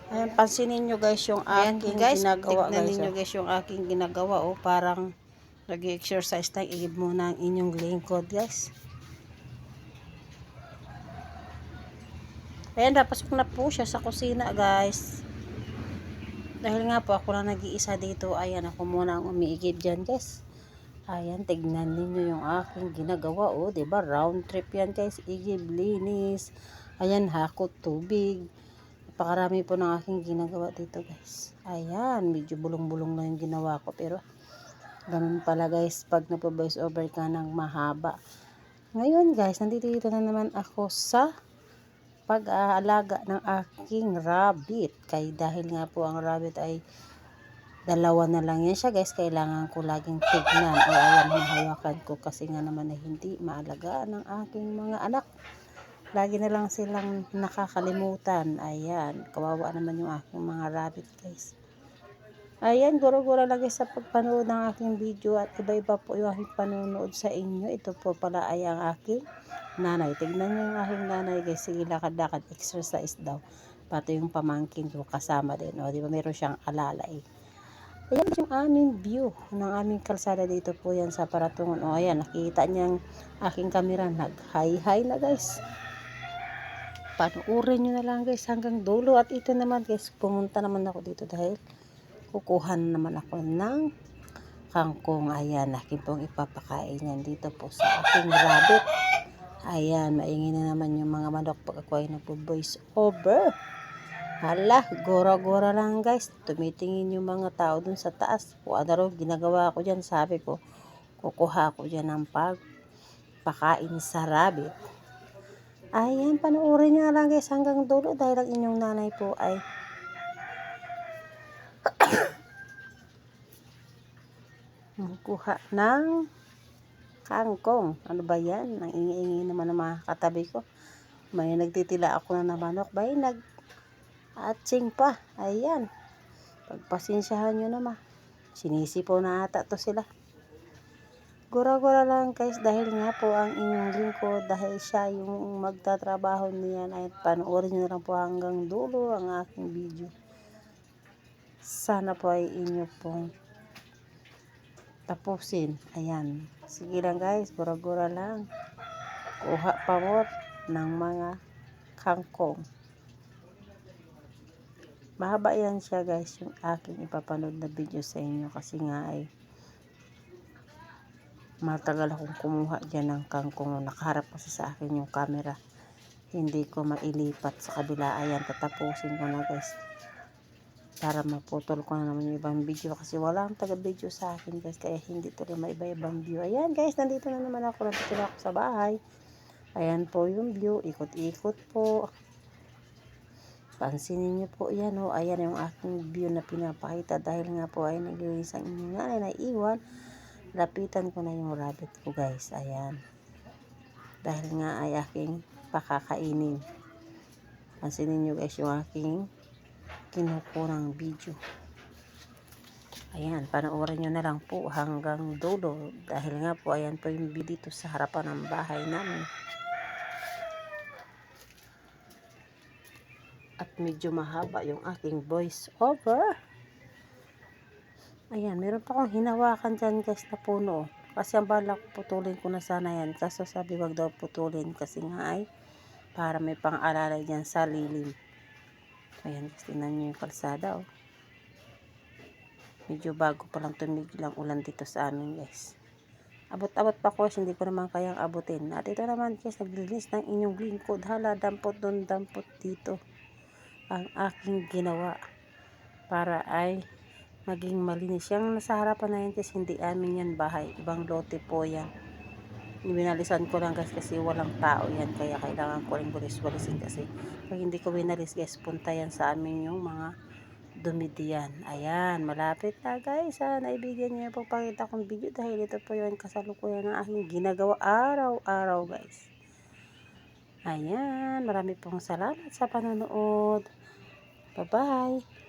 Ayan, pansinin nyo guys yung aking ginagawa guys. Tignan nyo guys yung aking ginagawa. Oh, parang nag-exercise tayo. Igib muna ang inyong lingkod guys. Ayan, napasok na po siya sa kusina guys. Dahil nga po ako lang nag-iisa dito. Ayan, ako muna ang umiigib dyan guys. Ayan, tignan ninyo yung aking ginagawa. Oh, diba? Round trip yan guys. Igib, linis. Ayan, hakot, tubig. Napakarami po ng aking ginagawa dito guys. Ayan, medyo bulong-bulong na yung ginawa ko. Pero, ganun pala guys, pag napo-voice over ka ng mahaba. Ngayon guys, nandito na naman ako sa pag-aalaga ng aking rabbit. Kaya dahil nga po ang rabbit ay dalawa na lang yan siya guys, kailangan ko laging tignan. O ayan, hahawakan ko kasi nga naman ay hindi maalagaan ng aking mga anak. Lagi na lang silang nakakalimutan. Ayan, kawawa naman yung aking mga rabbit guys. Ayan, gura-gura lagi sa pagpanood ng aking video at iba-iba po yung aking panonood sa inyo. Ito po pala ay ang aking nanay. Tignan nyo yung aking nanay guys. Sige, lakad-lakad, exercise daw. Pati yung pamangkin ko kasama din. O, di ba meron siyang alalay. Ayan yung aming view ng aming kalsada dito po yan sa Paratungon. O, ayan, nakikita niyang aking kamera. Nag-hi-hi na guys. Panuorin nyo na lang guys hanggang dulo. At ito naman guys, pumunta naman ako dito dahil kukuha naman ako ng kangkong. Ayan, akin pong ipapakain yan dito po sa aking rabbit. Ayan, maingin na naman yung mga manok pag ako ay nagpo-voice over. Hala, gora-gora lang guys. Tumitingin yung mga tao dun sa taas. Kung ano rin ginagawa ko dyan, sabi ko, kukuha ko dyan ng pagpakain sa rabbit. Ayan, panuorin nyo na lang guys hanggang dulo dahil ang inyong nanay po ay kuha ng kangkong. Ano ba yan? Ang ingi-ingi naman ng mga katabi ko. May nagtitila ako na manok. Bay, nag-atsing pa. Ayan. Pagpasensyahan nyo naman. Sinisipo na ata to sila. Gura-gura lang guys. Dahil nga po ang inyong lingkod. Dahil siya yung magtatrabaho niyan. Ay panoorin nyo na lang po hanggang dulo ang aking video. Sana po ay inyo pong tapusin. Ayan. Sige lang guys, gura-gura lang. Kuha pa mo ng mga kangkong. Mahaba yan siya guys, yung aking ipapanood na video sa inyo. Kasi nga ay matagal akong kumuha dyan ng kangkong. Nakaharap kasi sa akin yung camera. Hindi ko mailipat sa kabila. Ayan, tatapusin ko na guys. Para maputol ko na naman yung ibang video kasi walang taga-video sa akin guys, kaya hindi tuloy maiba-ibang view. Ayan guys, nandito na naman ako, nandito na ako sa bahay. Ayan po yung view, ikot-ikot po. Pansinin nyo po yan o. Ayan yung aking view na pinapakita dahil nga po ay naglilis ang inyong nanay na iwan. Lapitan ko na yung rabbit ko guys. Ayan, dahil nga ay aking pakakainin. Pansinin nyo guys yung aking kinukurang video. Ayan, panoorin nyo na lang po hanggang dulo. Dahil nga po, ayan po yung video dito sa harapan ng bahay namin. At medyo mahaba yung aking voice over. Ayan, meron pa akong hinawakan dyan guys na puno. Kasi ang balak putulin ko na sana yan. Kaso sabi wag daw putulin kasi nga ay para may pang-alalay dyan sa lilim. Ayan, tingnan nyo yung kalsada oh. Medyo bago pa lang tumigil ang ulan dito sa amin guys. Abot-abot pa ko, hindi ko naman kayang abutin. At ito naman guys, naglinis ng inyong lingkod. Hala, dampot doon, dampot dito. Ang aking ginawa para ay maging malinis. Yung nasa harapan na yan guys, hindi amin yan bahay. Ibang lote po yan. Binalisan ko lang guys kasi walang tao yan. Kaya kailangan ko rin bulis-bulisin kasi pag hindi ko binalis guys, punta yan sa amin yung mga dumi diyan. Ayan, malapit na guys. Naibigyan niyo yung pagpakita kong video dahil ito po yung kasalukuyan ng aking ginagawa araw-araw guys. Ayan, marami pong salamat sa panonood. Bye-bye.